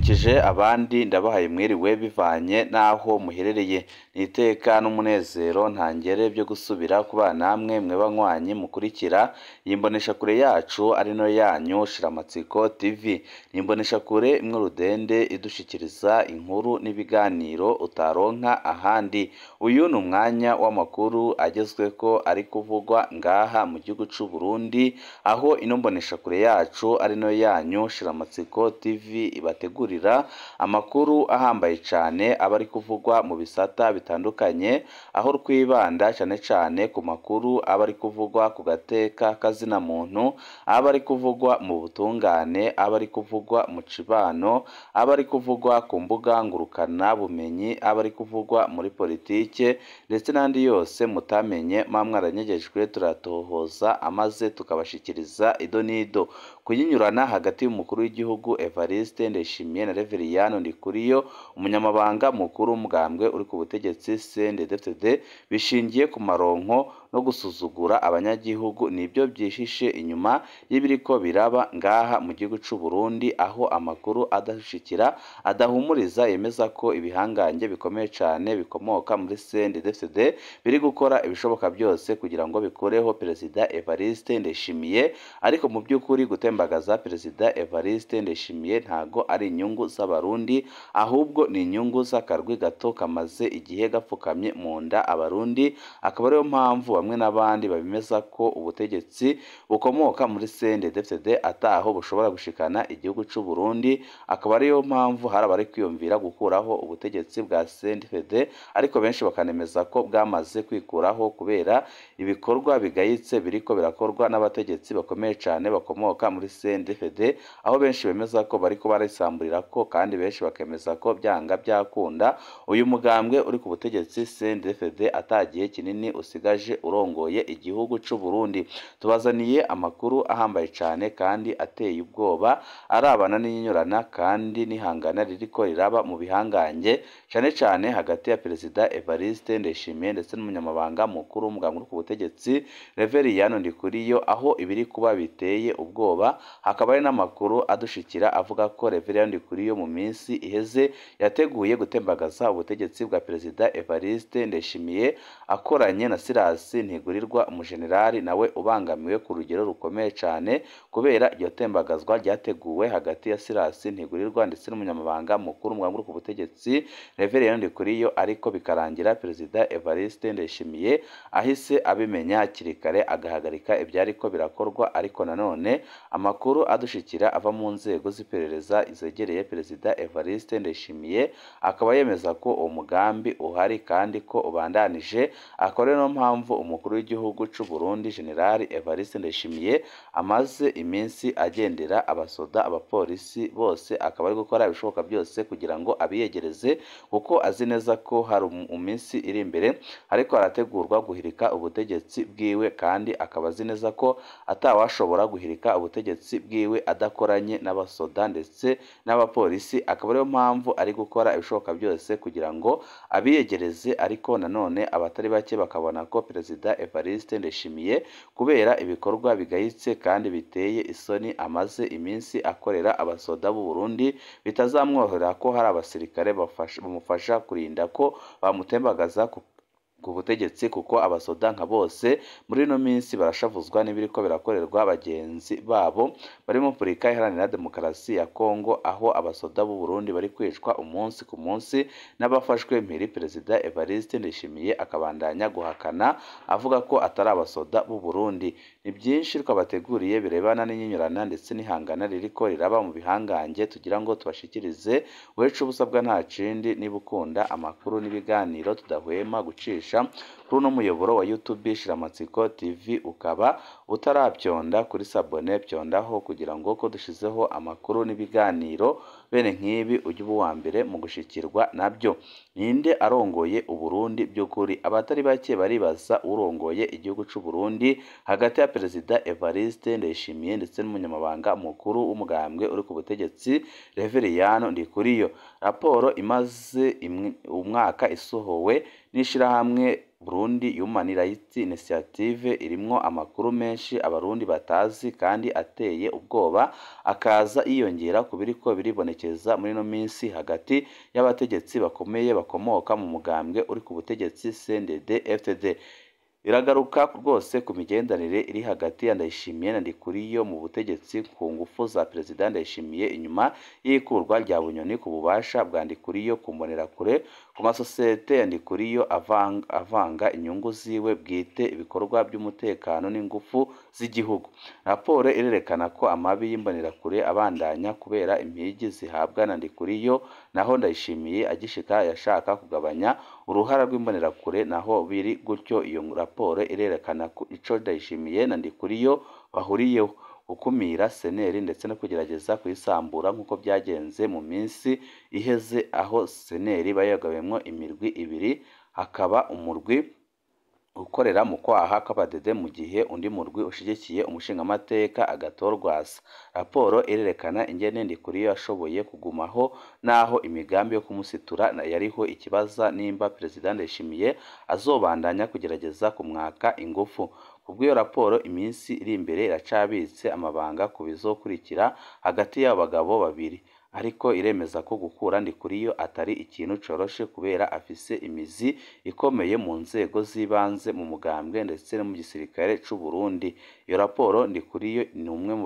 ndabaramukije abandi ndabahaye mwiriwe bivanye naho muherereye niteka n'umunezero ntangere byo gusubira kuba namwe mwe banywanyi mukurikira yimbonesha kure yacu ari no yanyu Shiramatsiko TV nimbonesha kure imwe rudende idushikiriza inkuru n'ibiganiro utaronka ahandi uyu ni umwanya w'amakuru agezweko ari kuvugwa ngaha mu gihugu c'u Burundi aho inombonesha kure yacu ari no yanyu Shiramatsiko TV ibategurira amakuru ahambaye cyane abari kuvugwa mu bisata bitandukanye aho rwibanda cyane ku makuru abari kuvugwa ku gateka kazina muntu abari kuvugwa mu butungane abari kuvugwa mu cibano abari kuvugwa ku mbuga ngurukana bumenyi abari kuvugwa muri politike ndetse n'andi yose mutamenye mwamwaranyegejwe turatohoza amaze tukabashikiriza idonido kuyinyurana hagati y'umukuru w'igihugu Evariste Ndayishimiye na Reveriyano Ndikuriyo umunyamabanga mukuru w'umugambwe uri ku butegetsi CNDD-FDD bishingiye ku maronko no gusuzugura abanyagihugu nibyo byishishe inyuma y'ibiriko biraba ngaha mu gihugu c'u Burundi aho amakuru adashikira adahumuriza yemeza ko ibihangange bikomeye cyane bikomoka muri CNDD-FDD biri gukora ibishoboka byose kugira ngo bikoreho Perezida Evariste Ndayishimiye ariko mu by'ukuri gutembagaza Perezida Evariste Ndayishimiye ntago ari inyungu z'abarundi ahubwo ni inyungu z'akarwi gato kamaze igihe gapfukamye mu nda abarundi akaba ariyo mpamvu bamwe n'abandi babimeza ko ubutegetsi bukomoka muri CNDD-FDD ataho bushobora gushikana igihugu c'u Burundi akaba ariyo mpamvu hari abari kwiyumvira gukuraho ubutegetsi bwa CNDD-FDD ariko benshi bakanemeza ko bwamaze kwikuraho kubera ibikorwa bigayitse biriko birakorwa n'abategetsi bakomeye cyane bakomoka muri CNDD-FDD aho benshi bemeza ko bariko barisamburira ko kandi benshi bakemeza ko byanga byakunda uyu mugambwe uri ku butegetsi CNDD-FDD atagiye kinini usigaje urongoye igihugu c'u Burundi tubazaniye amakuru ahambaye cyane kandi ateye ubwoba arabana n'inyurana kandi nihangana ririko riraba mu bihangange cyane hagati ya Perezida Evariste Ndayishimiye ndetse n'umunyamabanga mukuru w'umugambwe uri ku butegetsi Reveriyano Ndikuriyo aho ibiri kuba biteye ubwoba hakaba ari n'amakuru adushikira avuga ko Reveriyano Ndikuriyo mu minsi iheze yateguye gutembagaza ubutegetsi bwa Perezida Evariste Ndayishimiye akoranye na Silas Ntigurirwa umujenerali nawe ubangamiwe ku rugero rukomeye cyane kubera iryo tembagazwa ryateguwe hagati ya Silas Ntigurirwa ndetse n'umunyamabanga mukuru w'umugambwe ku butegetsi Reveriyano Ndikuriyo ariko bikarangira Perezida Evariste Ndayishimiye ahise abimenya hakiri kare agahagarika ibyariko birakorwa ariko nanone amakuru adushikira ava mu nzego z'iperereza izegereye Perezida Evariste Ndayishimiye akaba yemeza ko uwo mugambi uhari kandi ko ubandanije akaba no mpamvu umukuru w'igihugu c'u Burundi General Evariste Ndayishimiye amaze iminsi agendera abasoda abapolisi bose akaba ari gukora ibishoboka byose kugira ngo abiyegereze kuko azi neza ko hari minsi iri imbere ariko arategurwa guhirika ubutegetsi bwiwe kandi akaba azi neza ko atawashobora guhirika ubutegetsi bwiwe adakoranye n'abasoda ndetse n'abapolisi akaba ariyo mpamvu ari gukora ibishoboka byose kugira ngo abiyegereze ariko nanone abatari bake bakabona ko Perezida Evariste Ndayishimiye kubera ibikorwa bigayitse kandi biteye isoni amaze iminsi akorera abasoda b'u Burundi bitazamworohera ko hari abasirikare bamufasha kurinda ko bamutembagaza ku butegetsi kuko abasoda nka bose muri no minsi barashavuzwa n'ibiriko birakorerwa bagenzi babo bari mu Afurika Iharanira Demokarasi ya Kongo aho abasoda b'u Burundi bari kwicwa umunsi ku munsi n'abafashwe mpiri Perezida Evariste Ndayishimiye akabandanya guhakana avuga ko atari abasoda b'u Burundi ni byinshi twabateguriye birebana n'inyinyurana ndetse n'ihangana ririko riraba mu bihangange tugira ngo tubashikirize wecu ubusabwa nta cindi niba ukunda amakuru n'ibiganiro tudahwema gucisha kuri uno muyoboro wa YouTube Shiramatsiko TV ukaba utarabyonda kuri sabone byondaho kugira ngo ko dushizeho amakuru n'ibiganiro bene nk'ibi ujye uwa mbere mu gushikirwa nabyo ninde arongoye u Burundi by'ukuri abatari bake baribaza urongoye igihugu c'u Burundi hagati ya Perezida Evariste Ndayishimiye ndetse n'umunyamabanga mukuru w'umugambwe uri ku butegetsi Reveriyano Ndikuriyo raporo imaze umwaka isohowe n'ishirahamwe Burundi Human Rights Initiative irimwo amakuru menshi abarundi batazi kandi ateye ubwoba akaza yiyongera ku biriko biribonekeza muri no minsi hagati y'abategetsi bakomeye bakomoka mu mugambwe uri ku butegetsi CNDD-FDD. Iragaruka rwose ku migendanire iri hagati ya Ndayishimiye na Ndikuriyo mu butegetsi ku ngufu za Perezida Ndayishimiye inyuma y'ikurwa rya Bunyoni ku bubasha bwa Ndikuriyo kumbonera kure ku masosiyete ya Ndikuriyo avanga inyungu ziwe bwite ibikorwa by'umutekano n'ingufu z'igihugu. Raporo irerekana ko amabi y'imbonera kure abandanya kubera impigi zihabwa na Ndikuriyo, naho Ndayishimiye agishika yashaka kugabanya uruhara rw'imbonera kure, naho biri gutyo iyo raporo irerekana ko ico Ndayishimiye na Ndikuriyo bahuriyeho gukumira seneri ndetse no kugerageza kuyisambura nk'uko byagenze mu minsi iheze aho seneri bayagabemwo imirwi ibiri, hakaba umurwi ukorera mu kwaha k'abadede mu gihe undi murwi ushigikiye umushingamateka Agathon Rwasa. Raporo irerekana ingene Ndikuriyo yashoboye kugumaho naho imigambi yo kumusitura yariho ikibaza nimba Perezida Ndayishimiye azobandanya kugerageza kumwaka ingufu. Kubw'iyo raporo iminsi iri imbere iracabitse amabanga ku bizokurikira hagati y'abo bagabo babiri, ariko iremeza ko gukura Ndikuriyo atari ikintu coroshe kubera afise imizi ikomeye mu nzego z'ibanze mu mugambwe ndetse no mu gisirikare c'u Burundi. Iyo raporo Ndikuriyo ni umwe mu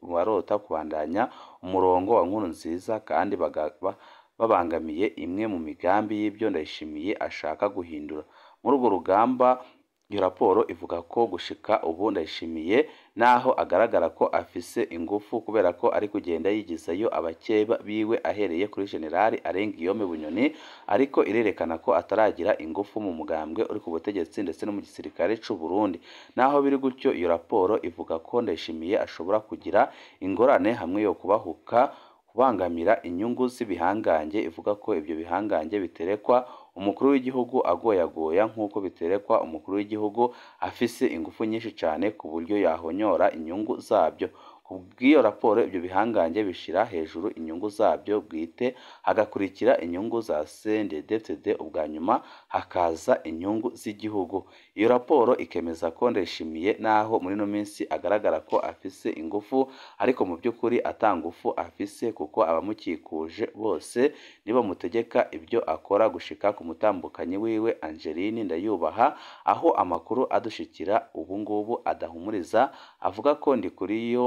barota kubandanya umurongo wa Nkurunziza kandi babangamiye imwe mu migambi y'ibyo Ndayishimiye ashaka guhindura. Muri urwo rugamba iyo raporo ivuga ko gushika ubu Ndayishimiye naho agaragara ko afise ingufu kubera ko ari kugenda yigizayo abakeba biwe ahereye kuri Generali Arengiyome Bunyoni, ariko irerekana ko ataragira ingufu mu mugambwe uri ku butegetsi ndetse no mu gisirikare c'u Burundi. Naho biri gutyo iyo raporo ivuga ko Ndayishimiye ashobora kugira ingorane hamwe yo kubangamira inyungu z'ibihangange, ivuga ko ibyo bihangange biterekwa umukuru w'igihugu agoyagoya nk'uko biterekwa umukuru w'igihugu afise ingufu nyinshi cyane ku buryo yahonyora inyungu zabyo. Kubw'iyo raporo ibyo bihangange bishira hejuru inyungu zabyo bwite, hagakurikira inyungu za CNDD-FDD, ubwa nyuma hakaza inyungu z'igihugu. Iyo raporo ikemeza ko Ndayishimiye naho muri no minsi agaragara ko afise ingufu, ariko mu by'ukuri atangufu afise kuko abamukikuje bose nibo mutegeka ibyo akora gushika ku mutambukanyi wiwe Angeline Ndayubaha, aho amakuru adushikira ubu ngubu adahumuriza avuga ko Ndikuriyo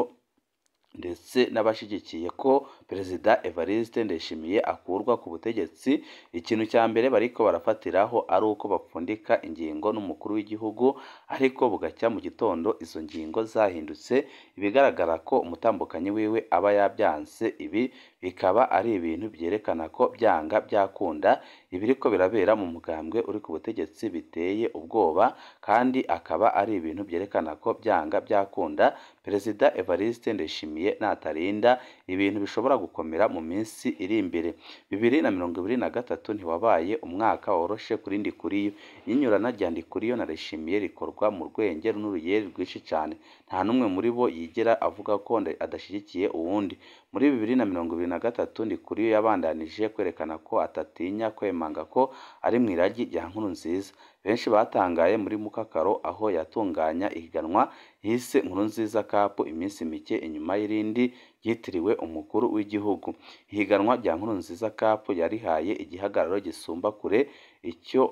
ndetse n'abashigikiye ko Perezida Evariste Ndayishimiye akurwa ku butegetsi, ikintu cya mbere bariko barafatiraho ari uko bapfundika ingingo n'umukuru w'igihugu, ariko bugacya mu gitondo izo ngingo zahindutse, ibigaragara ko umutambukanyi wiwe aba yabyanse. Ibi bikaba ari ibintu byerekana ko byanga byakunda ibiriko birabera mu mugambwe uri ku butegetsi biteye ubwoba, kandi akaba ari ibintu byerekana ko byanga byakunda Perezida Evariste Ndayishimiye natarinda ibintu bishobora gukomera mu minsi iri imbere. 2023 ntiwabaye umwaka woroshe kuri Ndikuriyo. Inyurana rya Ndikuriyo na Ndayishimiye rikorwa mu rwenge n'uruyeri rwinshi cyane, nta numwe muri bo yigera avuga ko adashigikiye uwundi. Muri 2023 Ndikuriyo yabandanije kwerekana ko atatinya kwemanga ko ari mu iragi rya Nkurunziza. Benshi batangaye muri Mukakaro aho yatunganya ihiganwa yise Nkurunziza Cup iminsi mike inyuma y'irindi ryitiriwe umukuru w'igihugu. Ihiganwa rya Nkurunziza Cup yarihaye igihagararo gisumba kure icyo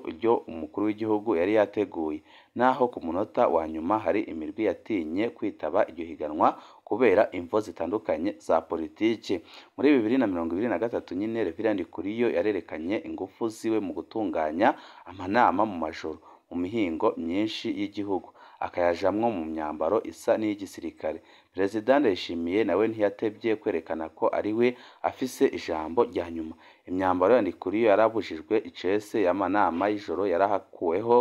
umukuru w'igihugu yari yateguye, naho ku munota wa nyuma hari imirwi yatinye kwitaba iryo higanwa kubera imvo zitandukanye za politiki. Muri 2023 nyine Rev Ndikuriyo yarerekanye ingufu ziwe mu gutunganya amanama mu majoro mu mihingo myinshi y'igihugu, akayajamwo mu myambaro isa n'iy'igisirikare. Perezida Ndayishimiye nawe ntiyatebye kwerekana ko ari we afise ijambo rya nyuma. Imyambaro ya Ndikuriyo yarabujijwe icese y'amanama y'ijoro yarahakuweho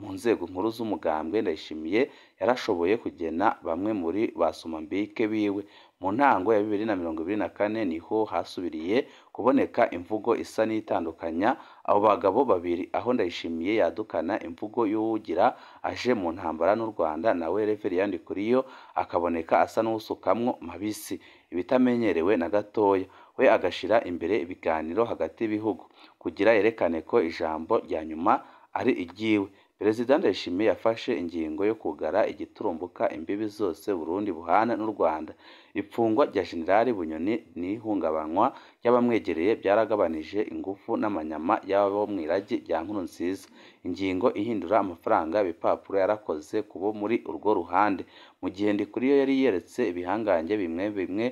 mu nzego nkuru z'umugambwe. Ndayishimiye yarashoboye kugena bamwe muri basomambike biwe. Mu ntango ya 2024 niho hasubiriye kuboneka imvugo isa n'itandukanya abo bagabo babiri, aho Ndayishimiye yadukana imvugo y'uwugira aje mu ntambara n'u Rwanda, nawe Rev Ndikuriyo akaboneka asa n'usukamwo mabisi ibitamenyerewe na gatoya. We agashira imbere ibiganiro hagati y'ibihugu kugira yerekane ko ijambo rya nyuma ari iryiwe. Perezida Ndayishimiye yafashe ingingo yo kugara igiturumbuka imbibi zose Burundi buhana n'u Rwanda. Ifungwa rya Jenerali Bunyoni n'ihungabanywa ry'abamwegereye byaragabanije ingufu n'amanyama y'abo mw'iragi rya Nkurunziza. Ingingo ihindura amafaranga ibipapuro yarakoze kubo muri urwo ruhande. Mu gihe Ndikuriyo yari yeretse ibihangange bimwe bimwe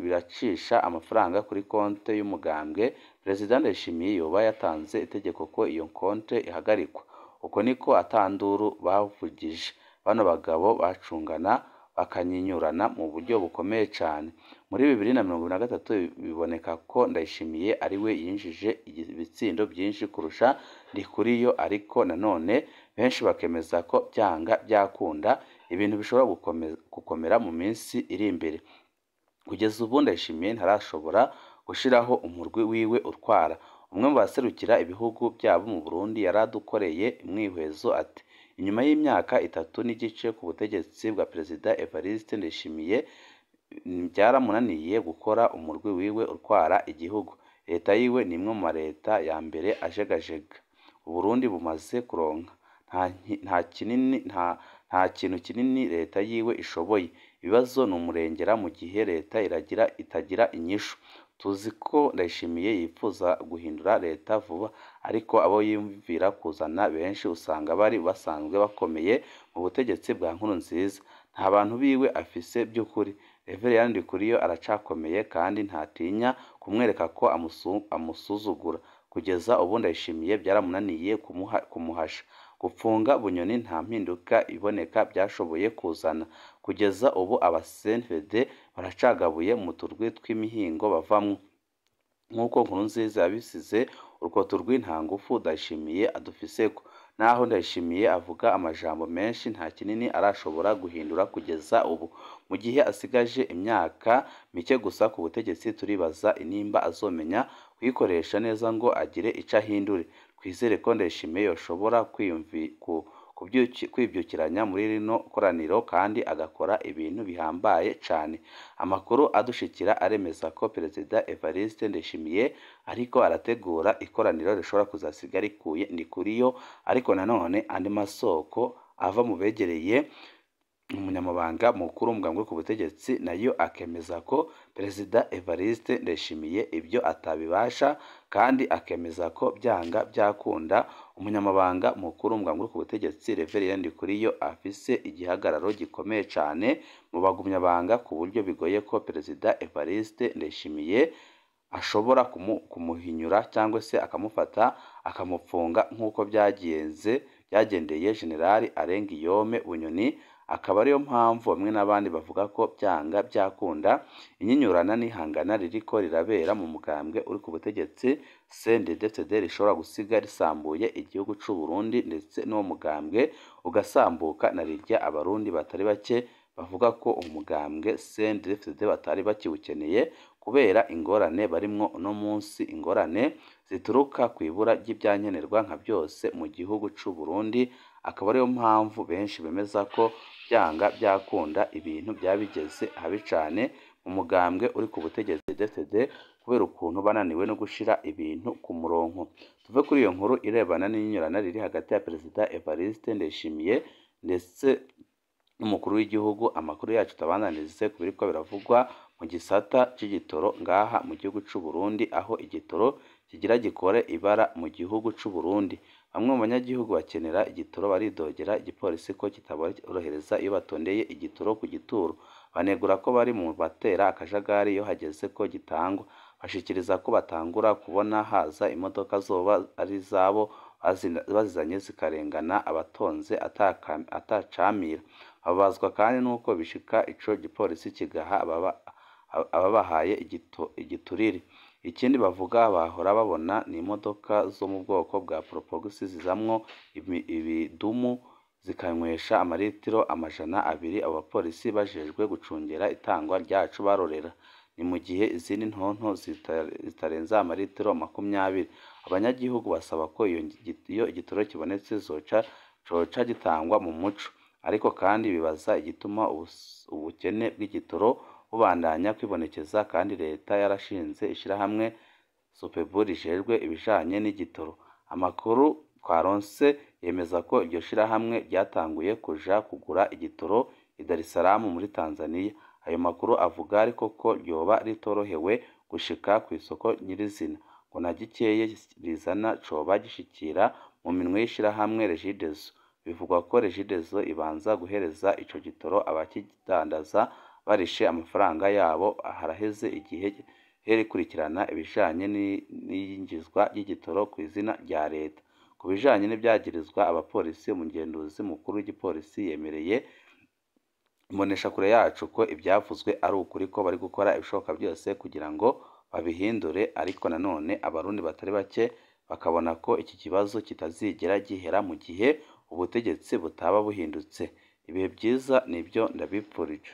biracisha amafaranga kuri konte y'umugambwe, Perezida Ndayishimiye yoba yatanze itegeko ko iyo konte ihagarikwa. Uko niko atanduru bavugije. Bano bagabo bacungana bakanyinyurana mu buryo bukomeye cyane. Muri 2023 biboneka ko Ndayishimiye ari we yinjije ibitsindo byinshi kurusha Ndikuriyo, ariko nanone benshi bakemeza ko byanga byakunda ibintu bishobora gukomera mu minsi iri imbere. Kugeza ubu Ndayishimiye ntarashobora gushiraho umurwi wiwe utwara. Umwe mu baserukira ibihugu byabo mu Burundi yaradukoreye imwihwezo ati: inyuma y'imyaka 3 n'igice ku butegetsi bwa Perezida Evariste Ndayishimiye byaramunaniye gukora umurwi wiwe utwara igihugu. Leta yiwe ni imwe mu leta ya mbere ajegajega Uburundi bumaze kuronka. Nta kintu kinini leta yiwe ishoboye. Ibibazo ni umurengera mu gihe leta itagira inyishu. Tuzi ko Ndayishimiye yifuza guhindura leta vuba, ariko abo yumvira kuzana benshi usanga bari basanzwe bakomeye mu butegetsi bwa Nkurunziza. Nta bantu biwe afise by'ukuri. Reverien Ndikuriyo aracakomeye kandi ntatinya kumwereka ko amusuzugura. Kugeza ubu Ndayishimiye byaramunaniye kumuhasha. Gupfunga Bunyoni nta mpinduka iboneka byashoboye kuzana. Kugeza ubu aba-CNDD baracagabuye mu turwi tw'imihingo bavamwo. Nk'uko Nkurunziza yabisize, urwo turwi nta ngufu Ndayishimiye adufiseko. Naho Ndayishimiye avuga amajambo menshi, nta kinini arashobora guhindura kugeza ubu. Mu gihe asigaje imyaka mike gusa ku butegetsi, turibaza inimba azomenya kuyikoresha neza ngo agire ico ahindure. Twizere ko Ndayishimiye yoshobora kwibyukiranya muri rino koraniro kandi agakora ibintu bihambaye cyane. Amakuru adushikira aremeza ko Perezida Evariste Ndayishimiye ariko arategura ikoraniro rishobora kuzasiga rikuye Ndikuriyo, ariko nanone andi masoko ava mu begereye umunyamabanga mukuru w'umugambwe ku butegetsi nayo akemeza ko Perezida Evariste Ndayishimiye ibyo atabibasha, kandi akemeza ko byanga byakunda umunyamabanga mukuru w'umugambwe ku butegetsi Reverien Ndikuriyo afise igihagararo gikomeye cyane mu bagumyabanga, ku buryo bigoye ko Perezida Evariste Ndayishimiye ashobora kumuhinyura cyangwa se akamufata akamupfunga nk'uko byagendeye Generali Arengiyome Bunyoni. Akaba ariyo mpamvu bamwe n'abandi bavuga ko byanga byakunda inyinyurana n'ihangana ririko rirabera mu mugambwe uri ku butegetsi CNDD-FDD rishobora gusiga risambuye igihugu c'u Burundi, ndetse n'uwo mugambwe ugasambuka na rirya abarundi batari bake bavuga ko umugambwe CNDD-FDD batari bakiwukeneye kubera ingorane barimwo uno munsi, ingorane zituruka ku ibura ry'ibyankenerwa nka byose mu gihugu c'u Burundi. Akaba ariyo mpamvu benshi bemeza ko byanga byakunda ibintu byabigeze habi cyane mu mugambwe uri ku butegetsi CNDD-FDD kubera ukuntu bananiwe no gushira ibintu ku murongo. Tuve kuri iyo nkuru irebana n'inyurana riri hagati ya Perezida Evariste Ndayishimiye ndetse n'umukuru w'igihugu. Amakuru yacu tabananize kubiriko biravugwa mu gisata c'igitoro ngaha mu gihugu c'u Burundi, aho igitoro kigira gikore ibara mu gihugu c'u Burundi. Bamwe mu banyagihugu bakenera igitoro baridogera igipolisi ko kitaborohereza iyo batondeye igitoro ku gituro. Banegura ko bari mu batera akajagari iyo hageze ko gitangwa. Bashikiriza ko batangura kubona haza imodoka zoba ari zabo bazizanye zikarengana abatonze atacamira. Babazwa kandi nuko bishika ico gipolisi kigaha ababahaye igiturire. Ikindi bavuga bahora babona ni imodoka zo mu bwoko bwa Probox zizamwo ibidumu zikanywesha amaritiro 200. Abo bapolisi bajejwe gucungera itangwa ryacu barorera. Ni mu gihe izindi ntonto zitarenza amaritiro 20. Abanyagihugu basaba ko iyo igitoro kibonetse coca gitangwa mu muco. Ariko kandi bibaza igituma ubukene bw'igitoro bubandanya kwibonekeza kandi leta yarashinze ishirahamwe Sopebu rijejwe ibijanye n'igitoro. Amakuru twaronse yemeza ko iryo shirahamwe ryatanguye kuja kugura igitoro i Dar es Salaam muri Tanzania. Ayo makuru avuga ariko ko ryoba ritorohewe gushika ku isoko nyirizina, ngo na gikeye rizana coba gishikira mu minwe y'ishirahamwe Regideso. Bivugwa ko Regideso ibanza guhereza ico gitoro abakidandaza barishe amafaranga yabo. Haraheze igihe herikurikirana ibijanye n'iyinjizwa ry'igitoro ku izina rya leta. Ku bijanye n'ibyagirizwa abapolisi, umugenduzi mukuru w'igipolisi yemereye imboneshakure yacu ko ibyavuzwe ari ukuri, ko bari gukora ibishoboka byose kugira ngo babihindure, ariko nanone abarundi batari bake bakabona ko iki kibazo kitazigera gihera mu gihe ubutegetsi butaba buhindutse. Ibihe byiza nibyo ndabipfurije.